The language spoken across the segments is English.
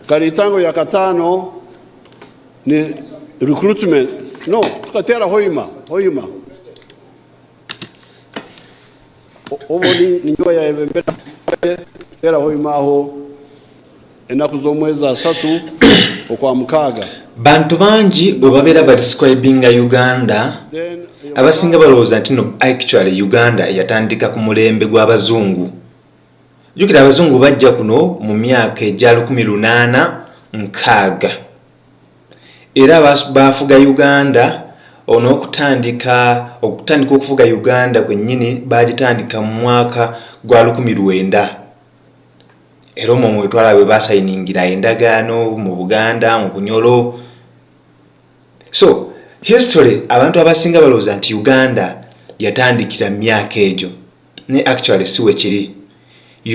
Karitango ya katano ni recruitment. No, tukatera hoima. Obo ni njoya ya mbera tera hoima ho enaku z'omwezi asatu okwa mukaga. Bantu bangi bwe babeera badescribinga Uganda abasinga balowooza nti no actually Uganda yatandika ku mulembe gw'abazungu. Jukira abazungu bajja kuno mu myaka egya 1860 era bafuga Uganda ono okutandika okufuga Uganda kwennyini bagitandika mu mwaka gwa 1900 era omwo mwetwala bwe basayiningira endagaano mu Buganda mu Bunyolo. So history abantu abasinga balowooza nti Uganda yatandikira myaka egyo ne actually siwe kiri.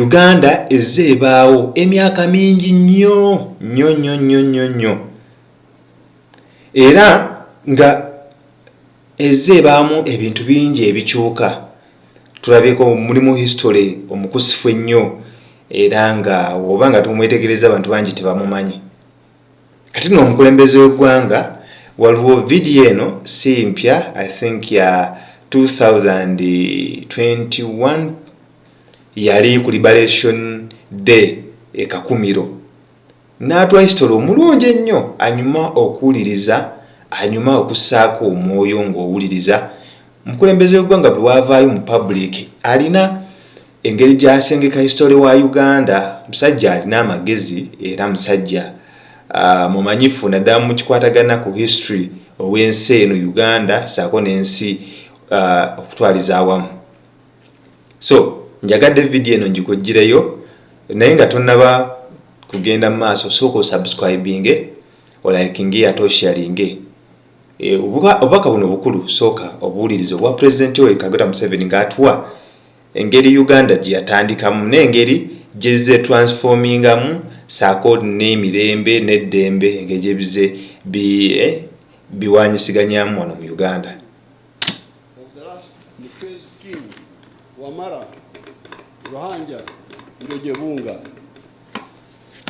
Uganda ezebaawo emyaka mingi nnyo era nga ezebaamu ebintu bingi ebikyuka. Tulabeko mulimu history omukusifu ennyo era nga oba nga tumwetegereza abantu bangi tebamumanyi. Kati no omukulembeze w'eggwanga waliwo video eno si mpya, I think ya 2021 yali ku Liberation Day e Kakumiro. N'atwa history omulungi ennyo anyuma okuwuliriza anyuma okussaako omwoyo ng'owuliriza. Mukulembeze w'eggwanga bwe wavaayo mu public alina engeri gy'asengeka history wa Uganda. Musajja alina amagezi era musajja mumanyifu naddala mu kikwatagana ku history ow'ensi eno Uganda saako n'ensi okutwaliza awamu. So njagadde video eno njikugireyo naye nga tonnaba kugenda mu maaso sooka osubscribinge olikinge ate osharinge. Obubaka buno bukulu sooka obuwuliriza obwa President Kaguta Museveni ng'atuwa engeri Uganda gye yatandikamu n'engeri gye ze transformingamu saako n'emirembe n'eddembe engeri gye bize biwanyisiganyamu wano mu Uganda.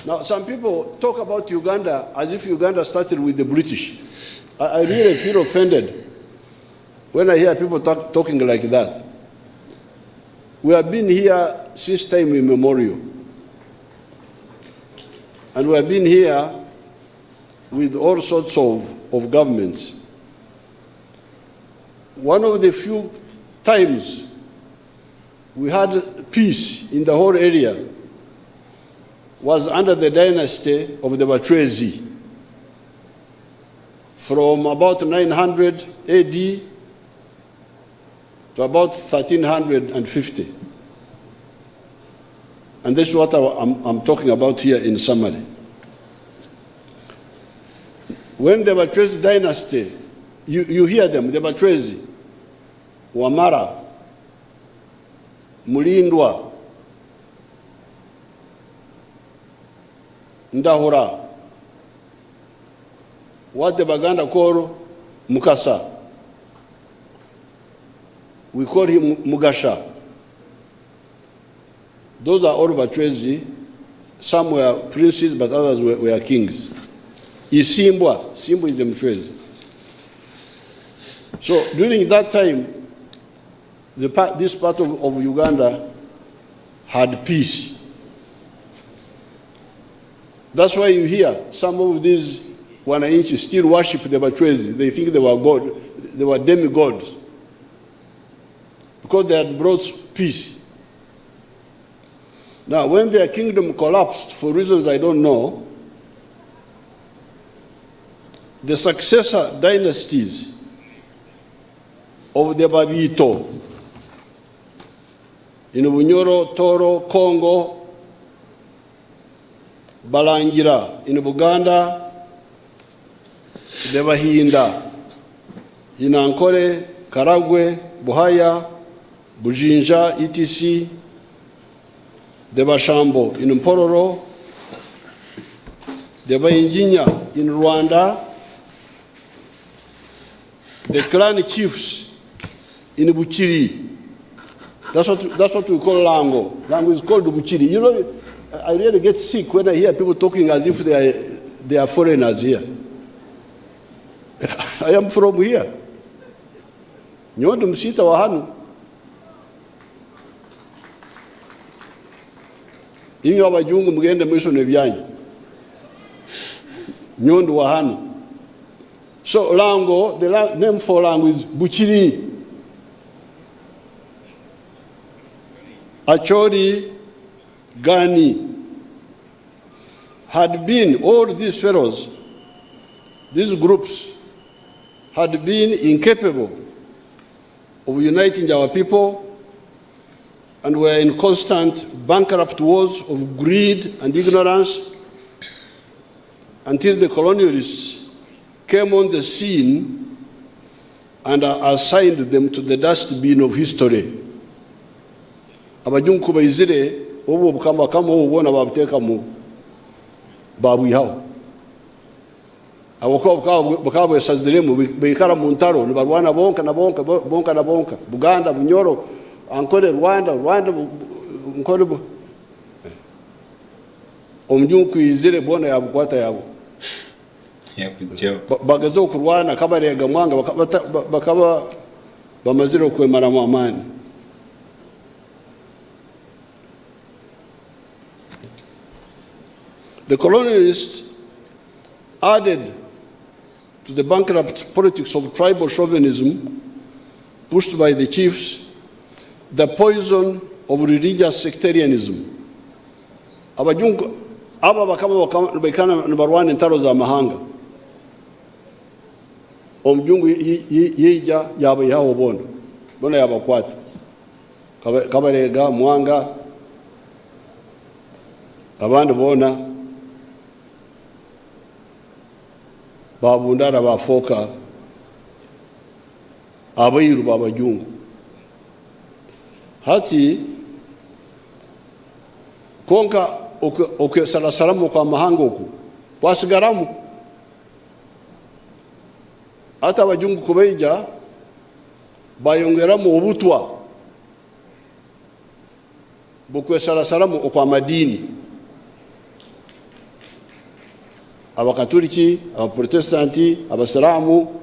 Now, some people talk about Uganda as if Uganda started with the British. I really feel offended when I hear people talking like that. We have been here since time immemorial. And we have been here with all sorts of governments. One of the few times we had peace in the whole area was under the dynasty of the Bachwezi. From about 900 AD to about 1350. And this is what I'm talking about here in summary. When the Bachwezi dynasty, you hear them, the Bachwezi, Wamara, Mulindwa, Ndahura, what the Baganda call Mukasa. We call him Mugasha. Those are all Bachwezi. Some were princes, but others were kings. Isimbwa, Simba is a Mchwezi. So during that time, this part of Uganda had peace. That's why you hear some of these Wananchi still worship the Bachwezi. They think they were God, they were demigods, because they had brought peace. Now, when their kingdom collapsed for reasons I don't know, the successor dynasties of the Babito in Bunyoro, Toro, Congo, Balangira in Buganda, the Bahinda in Ankole, Karagwe, Buhaya, Bujinja, etc., the Bashambo in Mpororo, the Bayinjinya in Rwanda, the clan chiefs in Buchiri. That's what we call Lango. Lango is called Buchiri. You know, I really get sick when I hear people talking as if they are foreigners here. I am from here. Nyondo msita wa hanu. Inyo abajungu mugende mwisho nebyanyi. Nyondo wa hanu. So Lango, the name for Lango is Buchiri. Achori Gani had been, all these fellows, these groups had been incapable of uniting our people and were in constant bankrupt wars of greed and ignorance until the colonialists came on the scene and assigned them to the dustbin of history. Abajungu bayizire obo bukama kama ubona babuteka mu babwihaho abako bakabo yasaziremu bikara mu ntaro ni barwana bonka na bonka Buganda Bunyoro ankore Rwanda nkore omujungu kwizire bona yabukwata yabo bagazo kurwana kabarega mwanga bakaba bamaziro kwemara mu amani. The colonialists added to the bankrupt politics of tribal chauvinism pushed by the chiefs the poison of religious sectarianism. Abajungu aba bakana barwana ntaro za mahanga. Omjungu yija yaba yaho bona yabakwata. Kabarega mwanga abandi bona babundara bafoka abayiru babajungu hati konka okesalamu kwa mahanga oku wasigaramu hata abajungu kubeija bayongeramu obutwa bukwesalamu okwa madini abakatoliki abaprotestanti abasiramu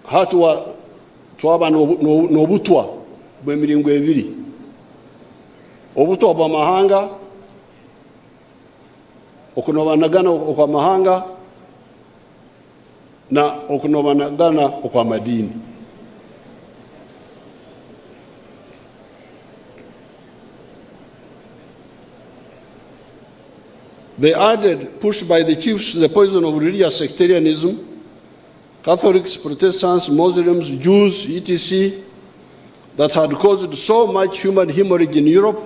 hatwa twaba nobutwa bw'emiringo ebiri obutwa bwa mahanga okunobanagana okwa mahanga na okunobanagana okwa madini. They added, pushed by the chiefs, the poison of religious sectarianism, Catholics, Protestants, Muslims, Jews, etc., that had caused so much human hemorrhage in Europe,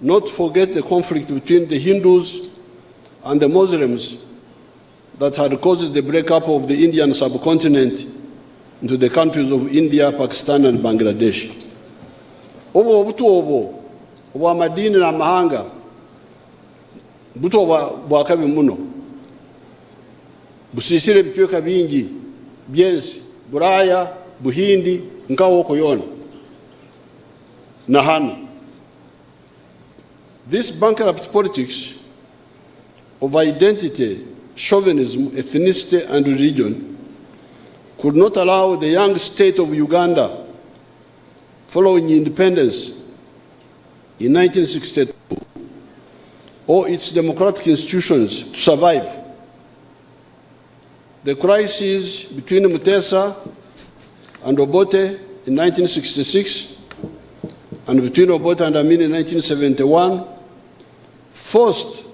not to forget the conflict between the Hindus and the Muslims that had caused the breakup of the Indian subcontinent into the countries of India, Pakistan, and Bangladesh. Obo madini na mahanga buto bwakabi muno busisire bitweka bingi byensi buraya buhindi nkawo koyona na hano. This bankrupt politics of identity, chauvinism, ethnicity, and religion could not allow the young state of Uganda, following independence in 1962, or its democratic institutions to survive. The crisis between Mutesa and Obote in 1966 and between Obote and Amin in 1971 forced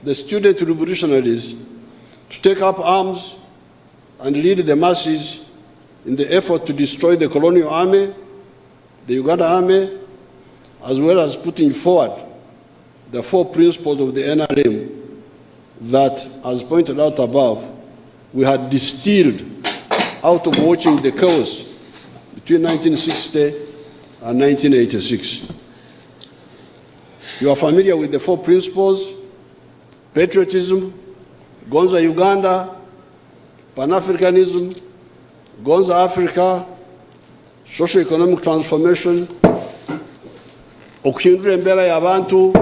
the student revolutionaries to take up arms and lead the masses in the effort to destroy the colonial army, the Uganda army, as well as putting forward the 4 principles of the NRM that, as pointed out above, we had distilled out of watching the chaos between 1960 and 1986. You are familiar with the 4 principles: patriotism, Gonza Uganda, Pan-Africanism, Gonza Africa, socio-economic transformation, okuhindura embeera y'abantu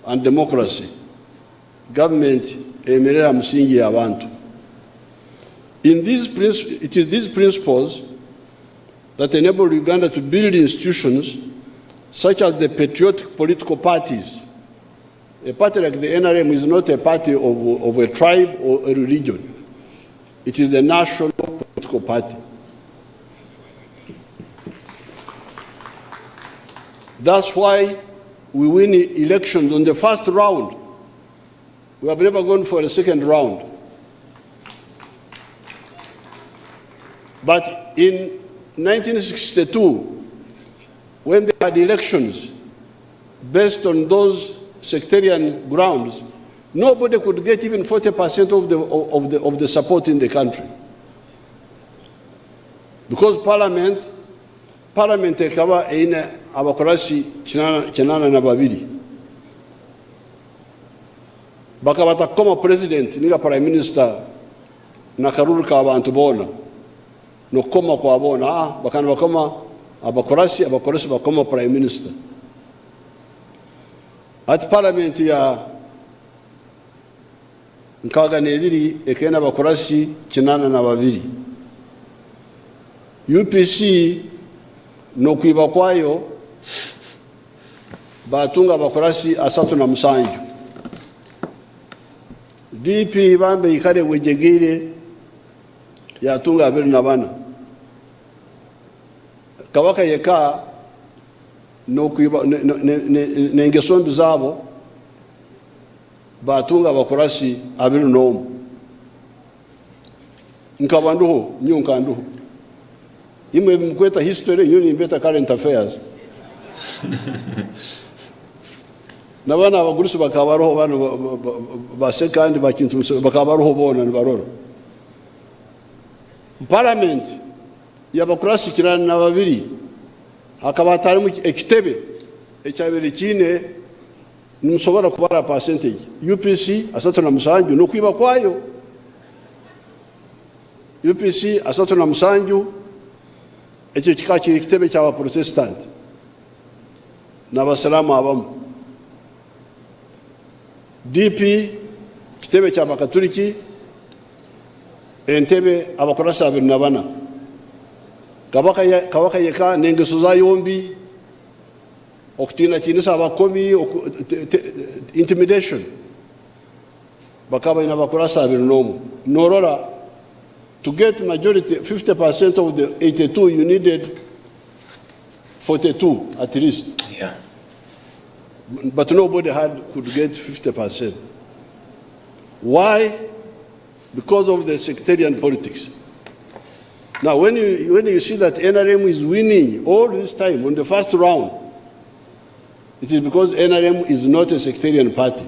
and democracy. Government emerera musingi y'abantu. It is these principles that enable Uganda to build institutions such as the patriotic political parties. A party like the NRM is not a party of a tribe or a religion. It is the national political party. That's why we win elections on the first round. We have never gone for a second round. But in 1962, when they had elections based on those sectarian grounds, nobody could get even 40% of the support in the country. Because Parliament ekaba eine abakorasi kinana na babiri. Bakabata koma president niga prime minister na karuru ka abantu bona. No koma kwa bona bakana bakoma abakorasi bakoma prime minister. At Parliament ya nkaga nebiri ekena abakorasi kinana na babiri. UPC no kwiba kwayo batunga abakorasi 37. DP bambe ikare wejegere yatunga 24. Kawaka yeka no kwiba nengesombi zabo batunga abakorasi 21. Nkabanduho nyunkanduho. Imwe mkweta history, yuni mbeta current affairs. Nabana abagurusi bakabaroho bano basekandi bakintu bakabaroho bona nibaroro. Parliament yabakurasi kirana na babiri hakaba hatarimu ekitebe ekyabere kine nimusobora kubara percentage. UPC 37 no kwiba kwayo. UPC 37 ekyo kikakiri kitebe ky'aba protestant n'abasalamu abamu. DP kitebe ky'abakatuliki entebe abakorasi 24. Kabaka yeka n'engeso za yombi okutinatinisa abakomi intimidation bakaba ina abakorasi 21. Norora to get majority, 50% of the 82, you needed 42 at least. Yeah. But nobody could get 50%. Why? Because of the sectarian politics. Now, when you see that NRM is winning all this time on the first round, it is because NRM is not a sectarian party.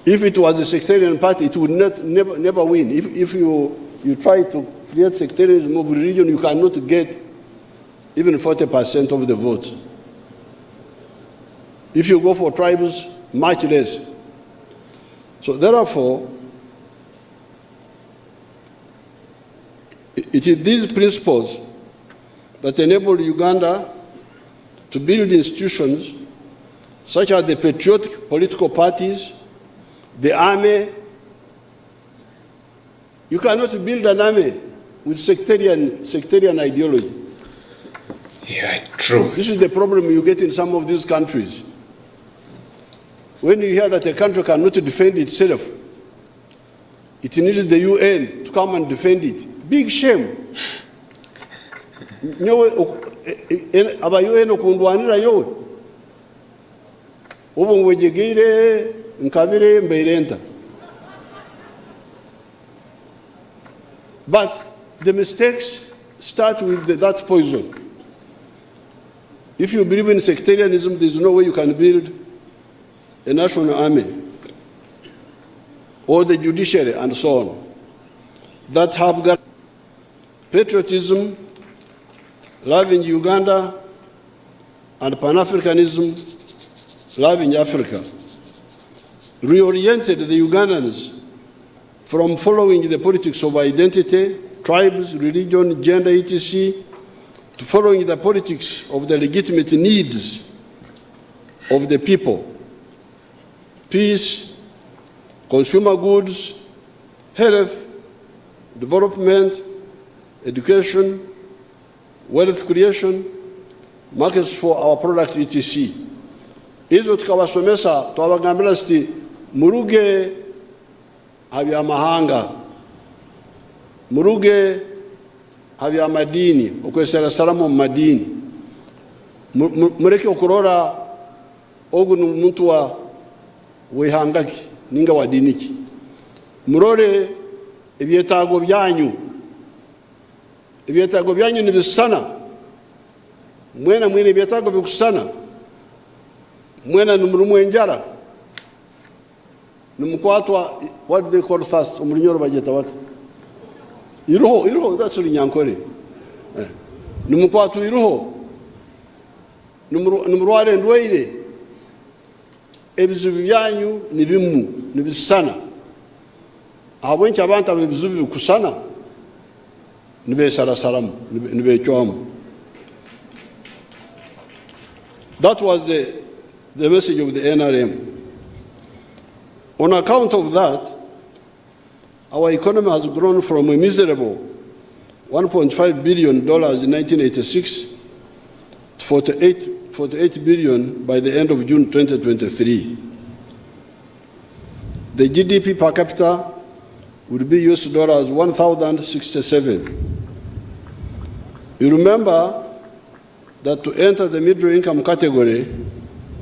If it was a sectarian party, it would never win. If you try to create sectarianism of religion, you cannot get even 40% of the votes. If you go for tribes, much less. So therefore, it is these principles that enable Uganda to build institutions such as the patriotic political parties, the army. You cannot build an army with sectarian ideology. Yeah, true. This is the problem you get in some of these countries. When you hear that a country cannot defend itself, it needs the UN to come and defend it. Big shame. Aba UN okundwanira yowe. Ubu ngwejegire nkabire mbeirenta. But the mistakes start with that poison. If you believe in sectarianism, there's no way you can build a national army or the judiciary and so on that have got patriotism, loving Uganda, and Pan-Africanism, loving Africa, reoriented the Ugandans from following the politics of identity, tribes, religion, gender, etc., to following the politics of the legitimate needs of the people: peace, consumer goods, health, development, education, wealth creation, markets for our products, etc. Izo tukabasomesa twabagambira sti muruge habyamahanga, muruge habyamadini, okwesera salamu mu madini, mureke okurora ogu n'omuntu wa wehangaki ninga wa diniki, murore ebyetaago byanyu nibisana, mwena ebyetaago bikusana, mwena numurumu enjara, numukwatwa, what do they call fast, omulinyoro bageta watu iruho, that's Runyankore. Numukwatwa iruho, numurware ndwaire, ebizibu byanyu nibimu nibisana, abwenki abantu abebizibu bikusana nibesarasaramu nibechwamu. That was the message of the NRM. On account of that, our economy has grown from a miserable $1.5 billion in 1986 to 48 billion by the end of June 2023. The GDP per capita would be US dollars 1,067. You remember that to enter the middle income category,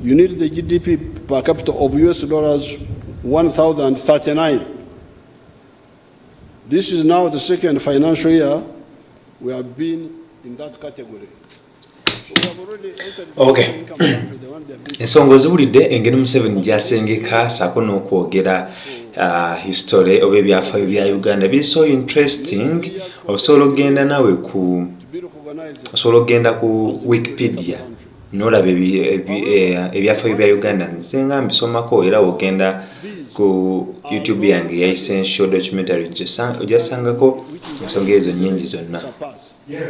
you need the GDP per capita of US dollars 1,039. This is now the second financial year we have been in that category. So we have already entered the Okay. middle income country, the one they have been. Ensonga ziwulidde engeri Museveni gy'asengeka ssaako n'okwogera history oba ebyafaayo bya Uganda biri so interesting. Osobola okgenda nawe osobola okgenda ku Wikipedia n'olaba ebyafaayo bya Uganda. Nze nga mbisomako era ogenda ku YouTube yange ya Essential Documentary ojasangako ensonga ezo nnyingi zonna.